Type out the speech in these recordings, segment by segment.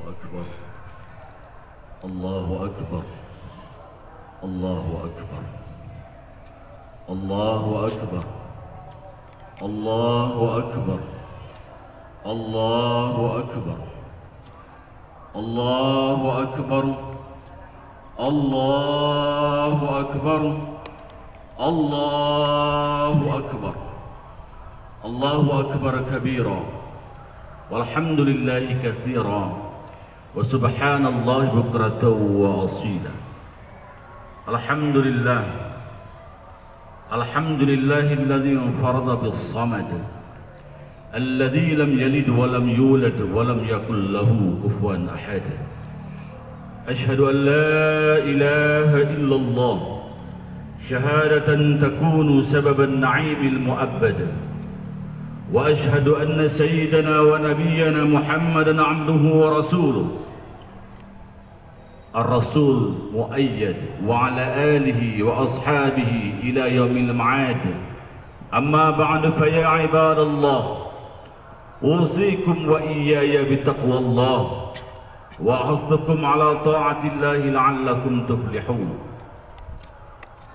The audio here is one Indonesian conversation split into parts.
أكبر الله أكبر الله أكبر الله أكبر الله أكبر الله أكبر الله أكبر الله أكبر الله أكبر الله أكبر كبيرا والحمد لله كثيرا وسبحان الله بكرة وأصيلا. الحمد لله الحمد لله الذي انفرد بالصمد الذي لم يلد ولم يولد ولم يكن له كفوا أحد. أشهد أن لا إله إلا الله شهادة تكون سبب النعيم المؤبد، وأشهد أن سيدنا ونبينا محمدا عبده ورسوله الرسول مؤيد وعلى آله وأصحابه إلى يوم المعاد. أما بعد فيا عباد الله أوصيكم وإياي بتقوى الله وأحثكم على طاعة الله لعلكم تفلحون.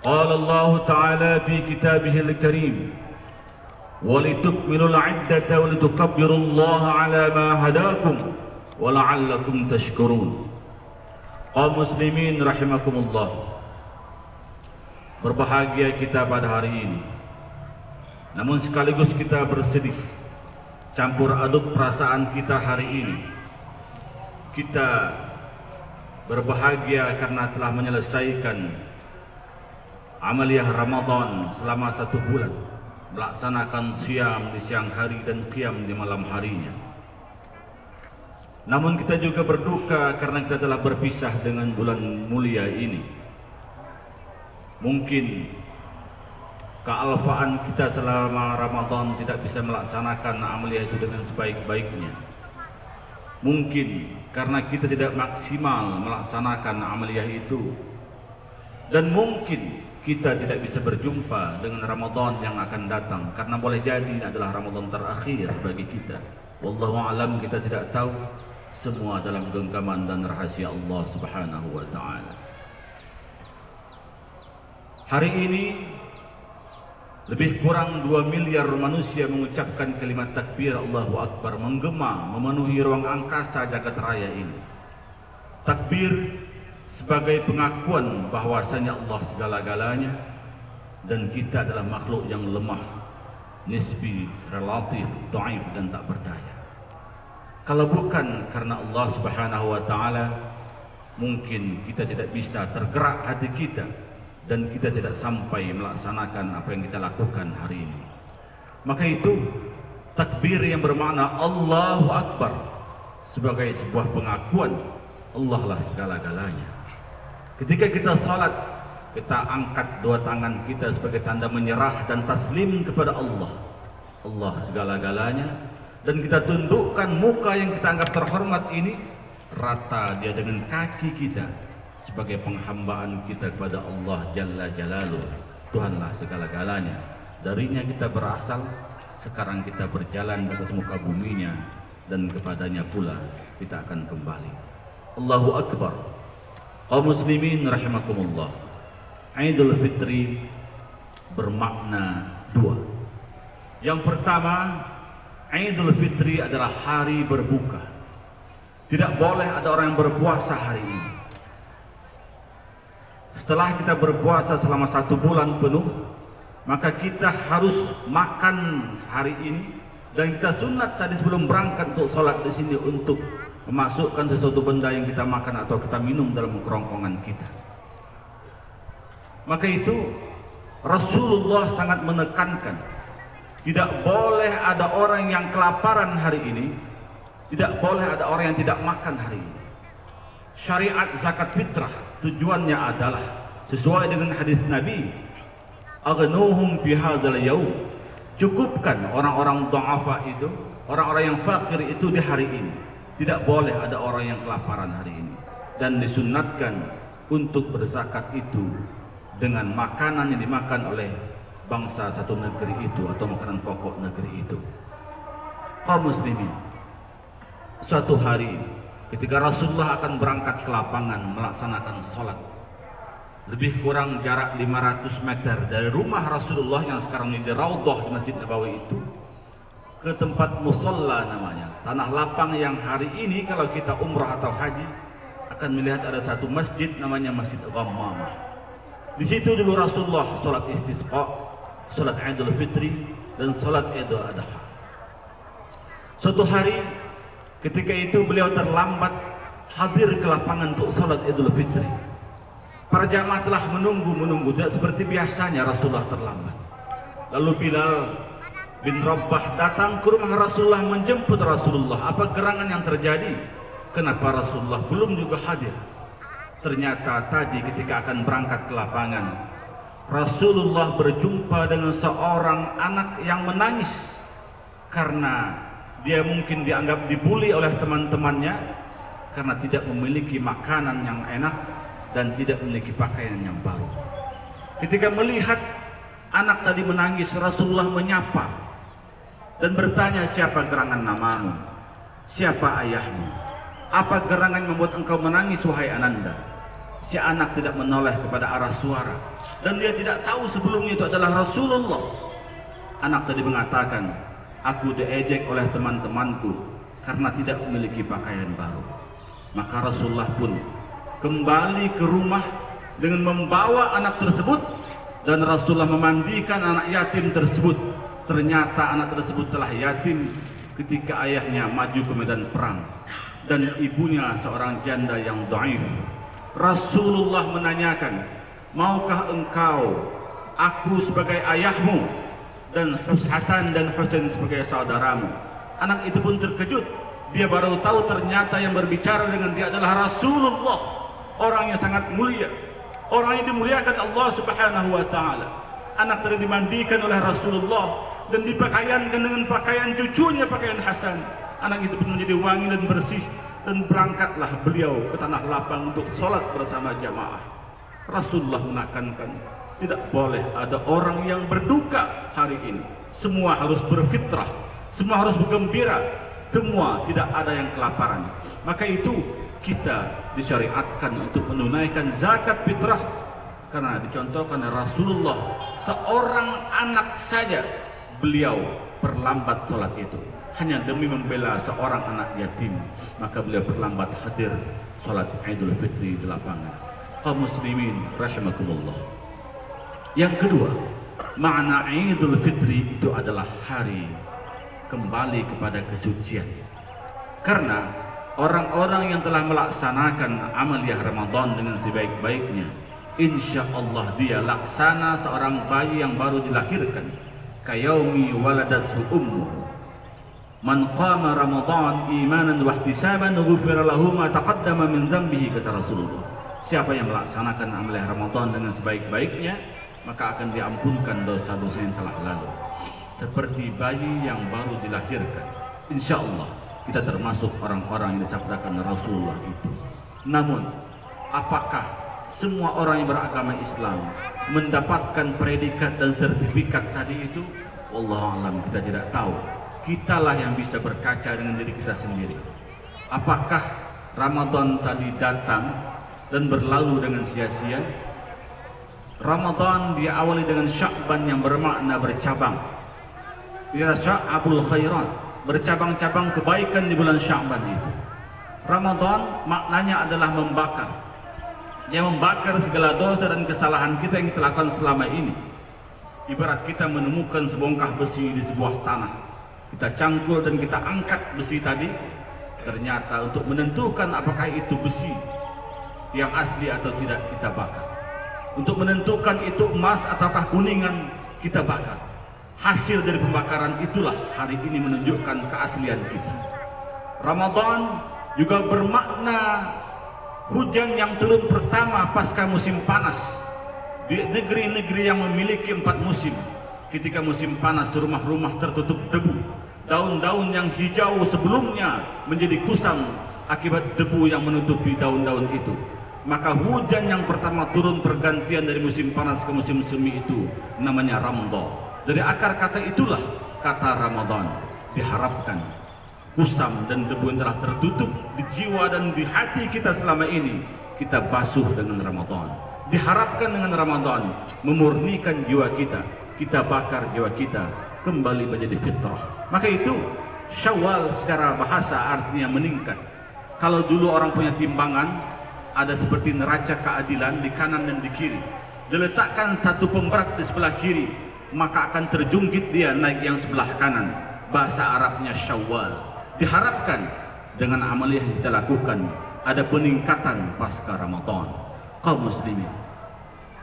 قال الله تعالى في كتابه الكريم ولتكملوا العدة ولتكبروا الله على ما هداكم ولعلكم تشكرون. Kaum muslimin rahimakumullah, berbahagia kita pada hari ini, namun sekaligus kita bersedih, campur aduk perasaan kita hari ini. Kita berbahagia karena telah menyelesaikan amaliyah Ramadan selama 1 bulan, melaksanakan siam di siang hari dan qiyam di malam harinya. Namun kita juga berduka karena kita telah berpisah dengan bulan mulia ini. Mungkin kealfaan kita selama Ramadan tidak bisa melaksanakan amaliyah itu dengan sebaik-baiknya. Mungkin karena kita tidak maksimal melaksanakan amaliyah itu. Dan mungkin kita tidak bisa berjumpa dengan Ramadan yang akan datang, karena boleh jadi ini adalah Ramadan terakhir bagi kita. Wallahu a'lam, kita tidak tahu. Semua dalam genggaman dan rahasia Allah Subhanahu wa ta'ala. Hari ini lebih kurang 2 miliar manusia mengucapkan kalimat takbir Allahu Akbar, menggema memenuhi ruang angkasa jagat raya ini. Takbir sebagai pengakuan bahwasanya Allah segala-galanya dan kita adalah makhluk yang lemah, nisbi, relatif, dhaif dan tak berdaya. Kalau bukan karena Allah Subhanahu wa ta'ala, mungkin kita tidak bisa tergerak hati kita dan kita tidak sampai melaksanakan apa yang kita lakukan hari ini. Maka itu takbir yang bermakna Allahu Akbar sebagai sebuah pengakuan Allah lah segala-galanya. Ketika kita salat, kita angkat 2 tangan kita sebagai tanda menyerah dan taslim kepada Allah, Allah segala-galanya. Dan kita tundukkan muka yang kita anggap terhormat ini rata dia dengan kaki kita sebagai penghambaan kita kepada Allah Jalla Jalaluh, Tuhanlah segala-galanya. Darinya kita berasal, sekarang kita berjalan di atas muka buminya, dan kepadanya pula kita akan kembali. Allahu Akbar. Kaum muslimin rahimakumullah, Idul Fitri bermakna 2. Yang pertama, Idul Fitri adalah hari berbuka. Tidak boleh ada orang yang berpuasa hari ini. Setelah kita berpuasa selama 1 bulan penuh, maka kita harus makan hari ini. Dan kita sunat tadi sebelum berangkat untuk sholat di sini untuk memasukkan sesuatu benda yang kita makan atau kita minum dalam kerongkongan kita. Maka itu Rasulullah sangat menekankan, tidak boleh ada orang yang kelaparan hari ini, tidak boleh ada orang yang tidak makan hari ini. Syariat zakat fitrah tujuannya adalah sesuai dengan hadis Nabi, aghnuhum fi hadzal yaum, cukupkan orang-orang du'afa itu, orang-orang yang fakir itu di hari ini. Tidak boleh ada orang yang kelaparan hari ini. Dan disunnatkan untuk berzakat itu dengan makanan yang dimakan oleh bangsa satu negeri itu atau makanan pokok negeri itu. Kaum muslimin, suatu hari ketika Rasulullah akan berangkat ke lapangan melaksanakan sholat, lebih kurang jarak 500 meter dari rumah Rasulullah yang sekarang ini di Raudhah di Masjid Nabawi itu ke tempat musalla namanya, tanah lapang yang hari ini kalau kita umrah atau haji akan melihat ada satu masjid namanya Masjid Ghammamah. Di situ dulu Rasulullah sholat istisqa, sholat Idul Fitri, dan sholat Idul Adha. Suatu hari ketika itu beliau terlambat hadir ke lapangan untuk sholat Idul Fitri. Para jamaah telah menunggu, tidak seperti biasanya Rasulullah terlambat. Lalu Bilal bin Rabah datang ke rumah Rasulullah menjemput Rasulullah. Apa gerangan yang terjadi? Kenapa Rasulullah belum juga hadir? Ternyata tadi ketika akan berangkat ke lapangan, Rasulullah berjumpa dengan seorang anak yang menangis karena dia mungkin dianggap dibuli oleh teman-temannya karena tidak memiliki makanan yang enak dan tidak memiliki pakaian yang baru. Ketika melihat anak tadi menangis, Rasulullah menyapa dan bertanya, siapa gerangan namamu? Siapa ayahmu? Apa gerangan membuat engkau menangis wahai ananda? Si anak tidak menoleh kepada arah suara dan dia tidak tahu sebelumnya itu adalah Rasulullah. Anak tadi mengatakan, aku diejek oleh teman-temanku karena tidak memiliki pakaian baru. Maka Rasulullah pun kembali ke rumah dengan membawa anak tersebut dan Rasulullah memandikan anak yatim tersebut. Ternyata anak tersebut telah yatim ketika ayahnya maju ke medan perang dan ibunya seorang janda yang dhaif. Rasulullah menanyakan, maukah engkau aku sebagai ayahmu dan Hasan dan Husain sebagai saudaramu? Anak itu pun terkejut, dia baru tahu ternyata yang berbicara dengan dia adalah Rasulullah, orang yang sangat mulia, orang yang dimuliakan Allah Subhanahu wa taala. Anak tadi dimandikan oleh Rasulullah dan dipakaiankan dengan pakaian cucunya, pakaian Hasan. Anak itu pun menjadi wangi dan bersih dan berangkatlah beliau ke tanah lapang untuk sholat bersama jamaah. Rasulullah menekankan tidak boleh ada orang yang berduka hari ini. Semua harus berfitrah, semua harus bergembira, semua tidak ada yang kelaparan. Maka itu kita disyariatkan untuk menunaikan zakat fitrah karena dicontohkan Rasulullah, seorang anak saja beliau perlambat sholat itu hanya demi membela seorang anak yatim, maka beliau perlambat hadir sholat Idul Fitri di lapangan. Kaum muslimin rahimakumullah. Yang kedua, makna Idul Fitri itu adalah hari kembali kepada kesucian. Karena orang-orang yang telah melaksanakan amaliyah Ramadan dengan sebaik-baiknya, insya Allah dia laksana seorang bayi yang baru dilahirkan. Kayaumi waladashu ummuhu. Man qama Ramadan imanan wa ihtisaban ghufira lahu ma taqaddama min dhanbihi, kata Rasulullah. Siapa yang melaksanakan amaliyah Ramadan dengan sebaik-baiknya, maka akan diampunkan dosa-dosa yang telah lalu. Seperti bayi yang baru dilahirkan. Insya Allah kita termasuk orang-orang yang disabdakan Rasulullah itu. Namun, apakah semua orang yang beragama Islam mendapatkan predikat dan sertifikat tadi itu? Wallahu a'lam, kita tidak tahu. Kitalah yang bisa berkaca dengan diri kita sendiri. Apakah Ramadan tadi datang dan berlalu dengan sia-sia? Ramadan diawali dengan Sya'ban yang bermakna bercabang. Dia Sya'abul khairat, bercabang-cabang kebaikan di bulan Sya'ban itu. Ramadan maknanya adalah membakar. Yang membakar segala dosa dan kesalahan kita yang kita lakukan selama ini. Ibarat kita menemukan sebongkah besi di sebuah tanah, kita cangkul dan kita angkat besi tadi. Ternyata untuk menentukan apakah itu besi yang asli atau tidak, kita bakar. Untuk menentukan itu emas ataukah kuningan, kita bakar. Hasil dari pembakaran itulah hari ini menunjukkan keaslian kita. Ramadan juga bermakna hujan yang turun pertama pasca musim panas. Di negeri-negeri yang memiliki 4 musim, ketika musim panas rumah-rumah tertutup debu, daun-daun yang hijau sebelumnya menjadi kusam akibat debu yang menutupi daun-daun itu. Maka hujan yang pertama turun pergantian dari musim panas ke musim semi itu namanya Ramadan. Dari akar kata itulah kata Ramadan. Diharapkan kusam dan debu yang telah tertutup di jiwa dan di hati kita selama ini, kita basuh dengan Ramadan. Diharapkan dengan Ramadan memurnikan jiwa kita, kita bakar jiwa kita kembali menjadi fitrah. Maka itu Syawal secara bahasa artinya meningkat. Kalau dulu orang punya timbangan, ada seperti neraca keadilan di kanan dan di kiri, diletakkan satu pemberat di sebelah kiri, maka akan terjungkit dia naik yang sebelah kanan. Bahasa Arabnya Syawal. Diharapkan dengan amal yang kita lakukan ada peningkatan pasca Ramadan. Kaum muslimin,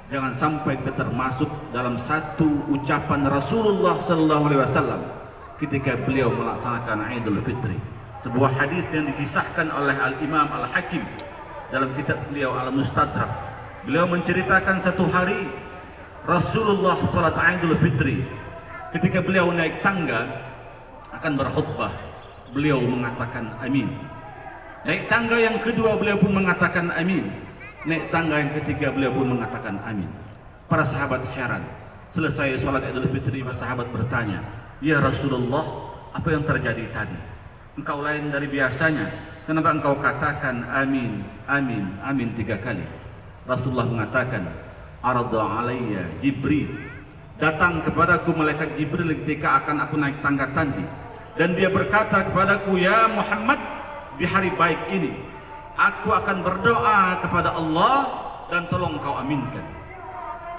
jangan sampai kita termasuk dalam satu ucapan Rasulullah SAW ketika beliau melaksanakan Idul Fitri. Sebuah hadis yang dikisahkan oleh Al-Imam Al-Hakim dalam kitab beliau Al-Mustadrak. Beliau menceritakan satu hari Rasulullah salat Idul Fitri, ketika beliau naik tangga akan berkhutbah, beliau mengatakan amin. Naik tangga yang kedua beliau pun mengatakan amin. Naik tangga yang ketiga beliau pun mengatakan amin. Para sahabat heran. Selesai salat Idul Fitri, para sahabat bertanya, "Ya Rasulullah, apa yang terjadi tadi? Engkau lain dari biasanya. Kenapa engkau katakan amin, amin, amin 3 kali?" Rasulullah mengatakan, "Arada alayya Jibril." Datang kepadaku malaikat Jibril ketika akan aku naik tangga tadi, dan dia berkata kepadaku, "Ya Muhammad, di hari baik ini aku akan berdoa kepada Allah dan tolong kau aminkan."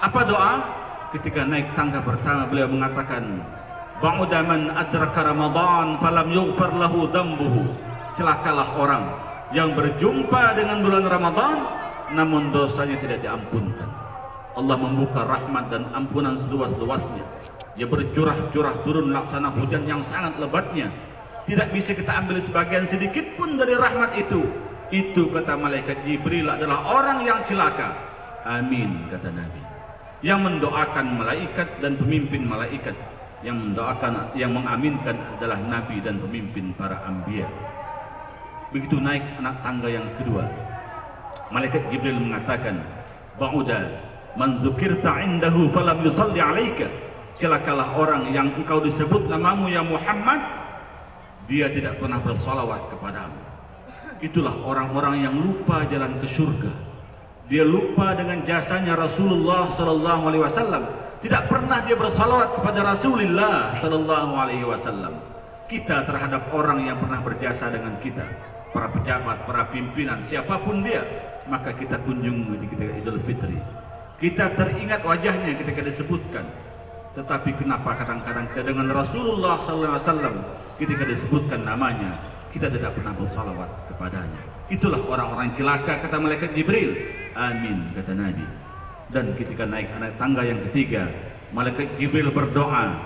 Apa doa? Ketika naik tangga pertama beliau mengatakan, "Ba'uda man adraka Ramadan falam yughfar lahu dhanbuhu." Celakalah orang yang berjumpa dengan bulan Ramadan namun dosanya tidak diampunkan. Allah membuka rahmat dan ampunan seluas-luasnya. Dia bercurah-curah turun laksana hujan yang sangat lebatnya. Tidak bisa kita ambil sebagian sedikit pun dari rahmat itu. Itu kata malaikat Jibril adalah orang yang celaka. Amin, kata Nabi. Yang mendoakan malaikat dan pemimpin malaikat, yang mendoakan, yang mengaminkan adalah Nabi dan pemimpin para anbiya. Begitu naik anak tangga yang kedua, malaikat Jibril mengatakan, "Ba'uda man dzukirta indahu falam yusalli 'alaika." Celakalah orang yang engkau disebut namamu ya Muhammad, dia tidak pernah bersalawat kepadamu. Itulah orang-orang yang lupa jalan ke surga. Dia lupa dengan jasanya Rasulullah sallallahu alaihi wasallam. Tidak pernah dia bersalawat kepada Rasulullah sallallahu alaihi wasallam. Kita terhadap orang yang pernah berjasa dengan kita, para pejabat, para pimpinan, siapapun dia, maka kita kunjungi ketika Idul Fitri. Kita teringat wajahnya ketika disebutkan. Tetapi kenapa kadang-kadang kita dengan Rasulullah sallallahu alaihi wasallam ketika disebutkan namanya, kita tidak pernah bersalawat kepadanya. Itulah orang-orang celaka, kata malaikat Jibril. Amin, kata Nabi. Dan ketika naik anak tangga yang ketiga, malaikat Jibril berdoa,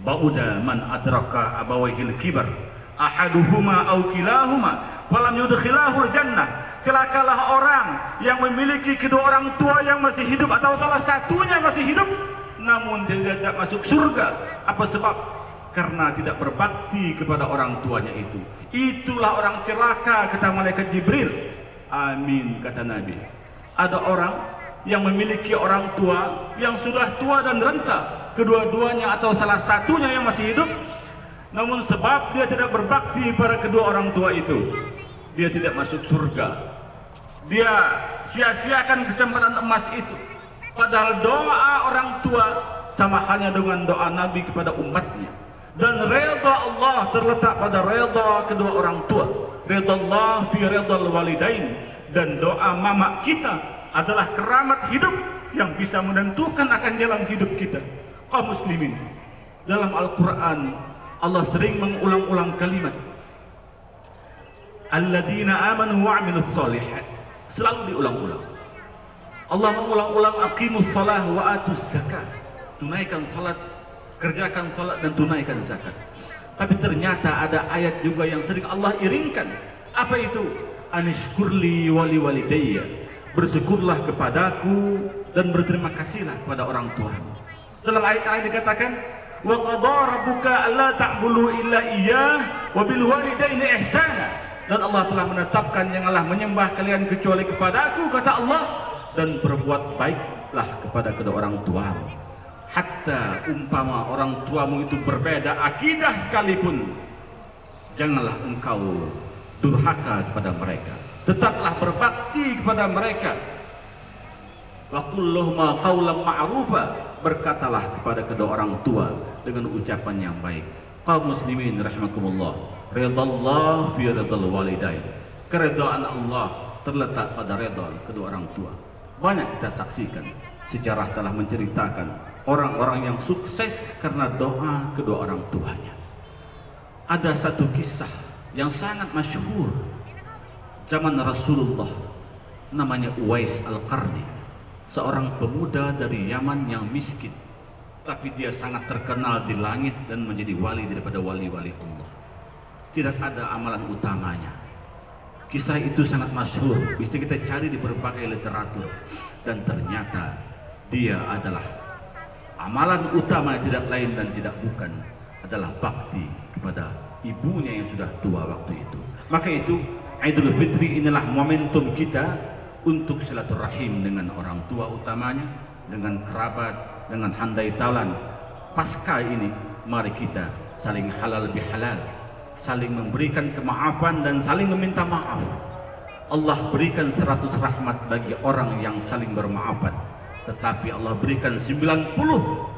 "Ba'uda man adraka abawayhil kibar ahaduhuma aw kilahuma walam yudkhilahul jannah." Celakalah orang yang memiliki kedua orang tua yang masih hidup atau salah satunya masih hidup namun tidak masuk surga. Apa sebab? Karena tidak berbakti kepada orang tuanya itu. Itulah orang celaka, kata malaikat Jibril. Amin, kata Nabi. Ada orang yang memiliki orang tua yang sudah tua dan renta, kedua-duanya atau salah satunya yang masih hidup, namun sebab dia tidak berbakti pada kedua orang tua itu, dia tidak masuk surga. Dia sia-siakan kesempatan emas itu. Padahal doa orang tua sama halnya dengan doa Nabi kepada umatnya. Dan redha Allah terletak pada redha kedua orang tua. Redha Allah fi redhal walidain. Dan doa mama kita adalah keramat hidup yang bisa menentukan akan jalan hidup kita. Kaum muslimin, dalam Al-Quran Allah sering mengulang-ulang kalimat alladzina amanu wa amilus solihat. Selalu diulang-ulang. Allah mengulang-ulang aqimus salah wa atuz zakat. Tunaikan salat, kerjakan salat dan tunaikan zakat. Tapi ternyata ada ayat juga yang sering Allah iringkan. Apa itu? Anishkurli wali walidayya. Bersyukurlah kepadaku dan berterima kasihlah kepada orang tuamu. Dalam ayat-ayat dikatakan, wa qadha rabbuka alla ta'budu illa iyyah wa bil walidayni ihsana. Dan Allah telah menetapkan janganlah menyembah kalian kecuali kepadaku, kata Allah, dan berbuat baiklah kepada kedua orang tuamu. Hatta umpama orang tuamu itu berbeda akidah sekalipun, janganlah engkau durhaka kepada mereka, tetaplah berbakti kepada mereka. Wa qul lahum qawlan ma'rufa, berkatalah kepada kedua orang tua dengan ucapan yang baik. Kaum muslimin rahimakumullah, ridallah fi ridal walidain, keridhaan Allah terletak pada redha kedua orang tua. Banyak kita saksikan, sejarah telah menceritakan orang-orang yang sukses karena doa kedua orang tuanya. Ada satu kisah yang sangat masyhur zaman Rasulullah, namanya Uwais Al-Qarni, seorang pemuda dari Yaman yang miskin, tapi dia sangat terkenal di langit dan menjadi wali daripada wali-wali Allah. Tidak ada amalan utamanya. Kisah itu sangat masyhur, bisa kita cari di berbagai literatur, dan ternyata dia adalah amalan utama tidak lain dan tidak bukan adalah bakti kepada ibunya yang sudah tua waktu itu. Maka itu Idul Fitri inilah momentum kita untuk silaturahim dengan orang tua utamanya, dengan kerabat, dengan handai talan. Pasca ini mari kita saling halal bihalal, saling memberikan kemaafan dan saling meminta maaf. Allah berikan 100 rahmat bagi orang yang saling bermaafan, tetapi Allah berikan 90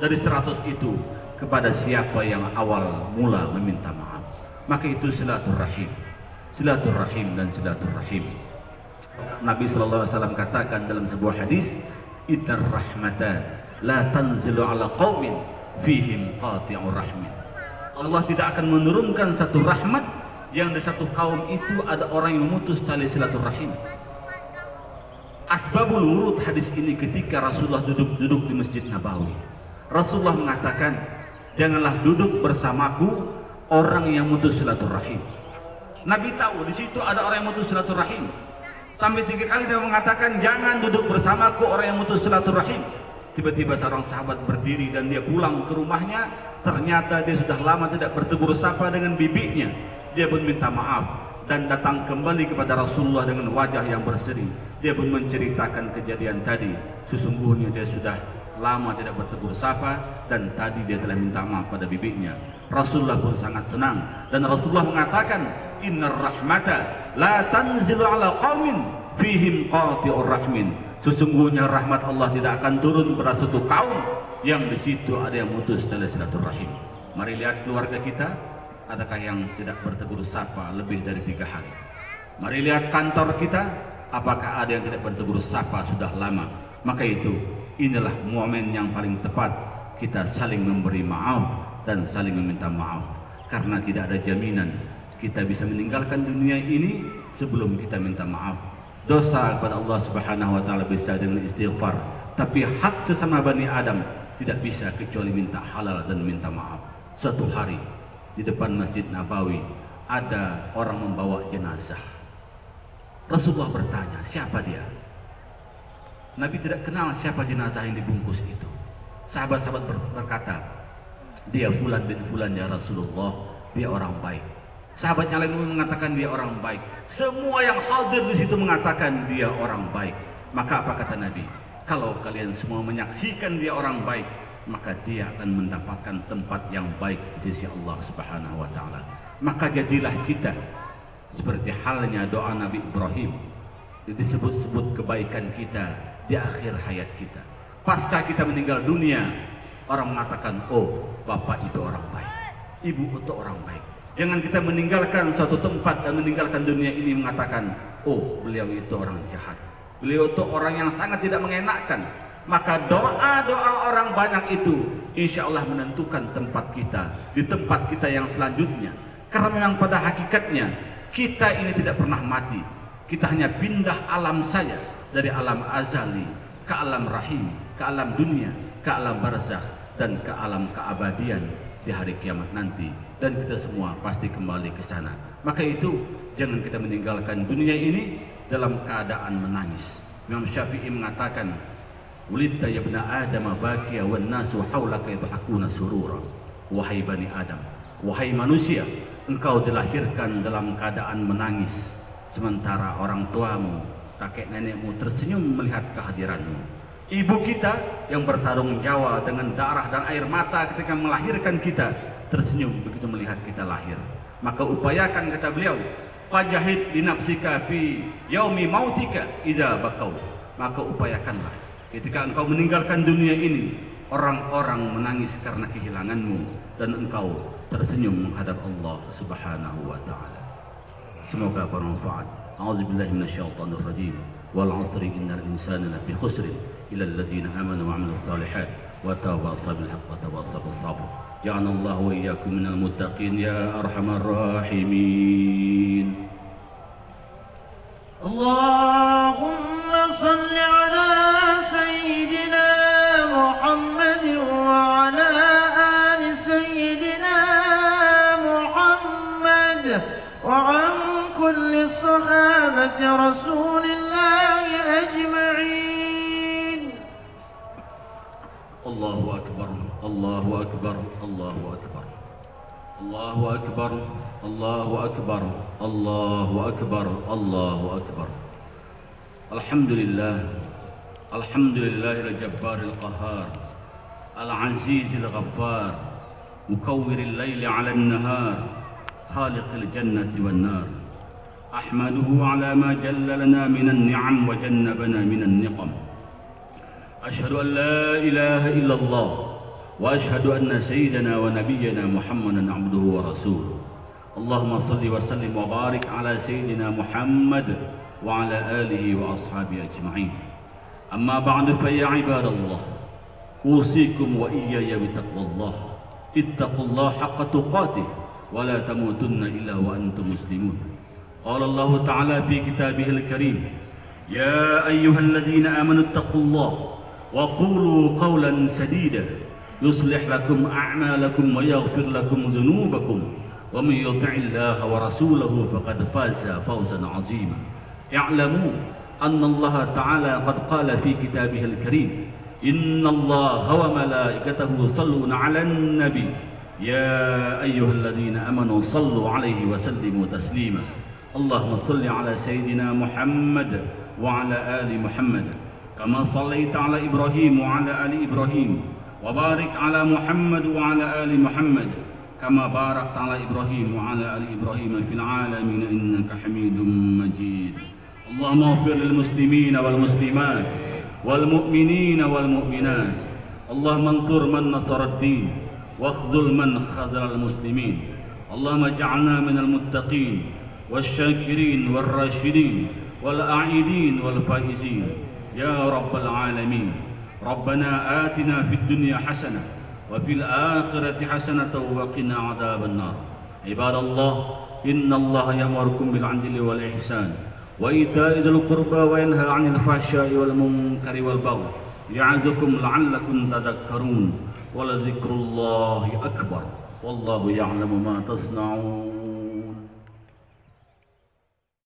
dari 100 itu kepada siapa yang awal mula meminta maaf. Maka itu silaturahim, silaturahim dan silaturahim. Nabi SAW katakan dalam sebuah hadis, innar rahmata la tanzilu ala qaumin fihim qati'ur rahmin. Allah tidak akan menurunkan satu rahmat yang di satu kaum itu ada orang yang memutus tali silaturahim. Asbabul wurud hadis ini ketika Rasulullah duduk di Masjid Nabawi. Rasulullah mengatakan, janganlah duduk bersamaku orang yang memutus silaturahim. Nabi tahu di situ ada orang yang memutus silaturahim. Sampai 3 kali dia mengatakan, jangan duduk bersamaku orang yang memutus silaturahim. Tiba-tiba seorang sahabat berdiri dan dia pulang ke rumahnya. Ternyata dia sudah lama tidak bertegur sapa dengan bibinya. Dia pun minta maaf dan datang kembali kepada Rasulullah dengan wajah yang berseri. Dia pun menceritakan kejadian tadi. Sesungguhnya dia sudah lama tidak bertegur sapa dan tadi dia telah minta maaf pada bibinya. Rasulullah pun sangat senang dan Rasulullah mengatakan, innar rahmata la tanzilu ala qaumin fihim qati'ur rahmin. Sesungguhnya rahmat Allah tidak akan turun pada satu kaum yang di situ ada yang mutus tali silaturahim. Mari lihat keluarga kita, adakah yang tidak bertegur sapa lebih dari 3 hari? Mari lihat kantor kita, apakah ada yang tidak bertegur sapa sudah lama? Maka itu, inilah momen yang paling tepat kita saling memberi maaf dan saling meminta maaf, karena tidak ada jaminan kita bisa meninggalkan dunia ini sebelum kita minta maaf. Dosa kepada Allah Subhanahu wa taala bisa dengan istighfar, tapi hak sesama Bani Adam tidak bisa kecuali minta halal dan minta maaf. Suatu hari di depan Masjid Nabawi ada orang membawa jenazah. Rasulullah bertanya, siapa dia? Nabi tidak kenal siapa jenazah yang dibungkus itu. Sahabat-sahabat berkata, dia fulan bin fulan ya Rasulullah, dia orang baik. Sahabatnya lain mengatakan dia orang baik. Semua yang hadir di situ mengatakan dia orang baik. Maka apa kata Nabi? Kalau kalian semua menyaksikan dia orang baik, maka dia akan mendapatkan tempat yang baik di sisi Allah Subhanahu wa taala. Maka jadilah kita seperti halnya doa Nabi Ibrahim, disebut-sebut kebaikan kita di akhir hayat kita. Pasca kita meninggal dunia, orang mengatakan, oh bapak itu orang baik, ibu itu orang baik. Jangan kita meninggalkan suatu tempat dan meninggalkan dunia ini mengatakan, oh beliau itu orang jahat, beliau itu orang yang sangat tidak mengenakkan. Maka doa-doa orang banyak itu insya Allah menentukan tempat kita di tempat kita yang selanjutnya. Karena memang pada hakikatnya kita ini tidak pernah mati. Kita hanya pindah alam saja, dari alam azali ke alam rahim, ke alam dunia, ke alam barzakh, dan ke alam keabadian di hari kiamat nanti, dan kita semua pasti kembali ke sana. Maka itu jangan kita meninggalkan dunia ini dalam keadaan menangis. Imam Syafi'i mengatakan, "Wulidta ya ibna Adam bakiya wan nasu haulaka yadhakuna surura." Wahai Bani Adam, wahai manusia, engkau dilahirkan dalam keadaan menangis, sementara orang tuamu, kakek nenekmu tersenyum melihat kehadiranmu. Ibu kita yang bertarung nyawa dengan darah dan air mata ketika melahirkan kita tersenyum begitu melihat kita lahir. maka upayakan, kata beliau, fajahid li nafsika fi yaumi mautika iza bakau, maka upayakanlah ketika engkau meninggalkan dunia ini, orang-orang menangis karena kehilanganmu dan engkau tersenyum menghadap Allah Subhanahu wa taala. Semoga bermanfaat. A'udzubillahi minasyaitonir rajim. Wal 'asri innal insana lafi khusr illa alladziina aamanu wa 'amilus shalihat wa tawassaw bil haqqi wa tawassaw bis sabr. Ja'alallahu wa iyyakum minal muttaqin ya arhamar rahimin. Allahumma salli ala sayyidina Muhammad wa ala ali sayyidina Muhammad wa an kulli sahabati Rasulillahi ajma'in. Allahu akbar, Allahu akbar, Allahu akbar. Allahu akbar, Allahu akbar, Allahu akbar, Allahu akbar. Alhamdulillah, alhamdulillahil jabbaril qahhar, al-azizil ghaffar, mukawwiril laili 'alan nahar, khaliqil jannati wan nar. Ahmaduhu 'ala ma jalla lana minan ni'am wa jannabana minan niqam. Ashhadu an la ilaha illallah وأشهد أن سيدنا ونبينا محمدا عبده ورسوله. اللهم صل وسلم وبارك على سيدنا محمد وعلى آله وأصحابه أجمعين. أما بعد فيا عباد الله، أوصيكم وإياي بتقوى الله. اتقوا الله حق تقاته ولا تموتن إلا وأنتم مسلمون. قال الله تعالى في كتابه الكريم: يا أيها الذين آمنوا اتقوا الله وقولوا قولا سديدا يصلح لكم أعمالكم ويغفر لكم ذنوبكم ومن يطع الله ورسوله فقد فاز فوزا عظيما. اعلموا أن الله تعالى قد قال في كتابه الكريم: إن الله وملائكته يصلون على النبي يا أيها الذين آمنوا صلوا عليه وسلموا تسليما. اللهم صل على سيدنا محمد وعلى آل محمد كما صليت على إبراهيم وعلى آل إبراهيم وبارك على محمد وعلى آل محمد كما باركت على إبراهيم وعلى آل إبراهيم في العالمين إنك حميد مجيد. اللهم اغفر للمسلمين والمسلمات والمؤمنين والمؤمنات. اللهم انصر من نصر الدين واخذل من خذل المسلمين. اللهم اجعلنا من المتقين والشاكرين والراشدين والأعيدين والفائزين يا رب العالمين. ربنا آتنا في الدنيا حسنة وفي الآخرة حسنة وقنا عذاب النار. عباد الله، إن الله يأمركم بالعدل والإحسان وإيتاء ذي القربى وينهى عن الفحشاء والمنكر والبغي يعظكم لعلكم تذكرون. ولذكر الله أكبر والله يعلم ما تصنعون.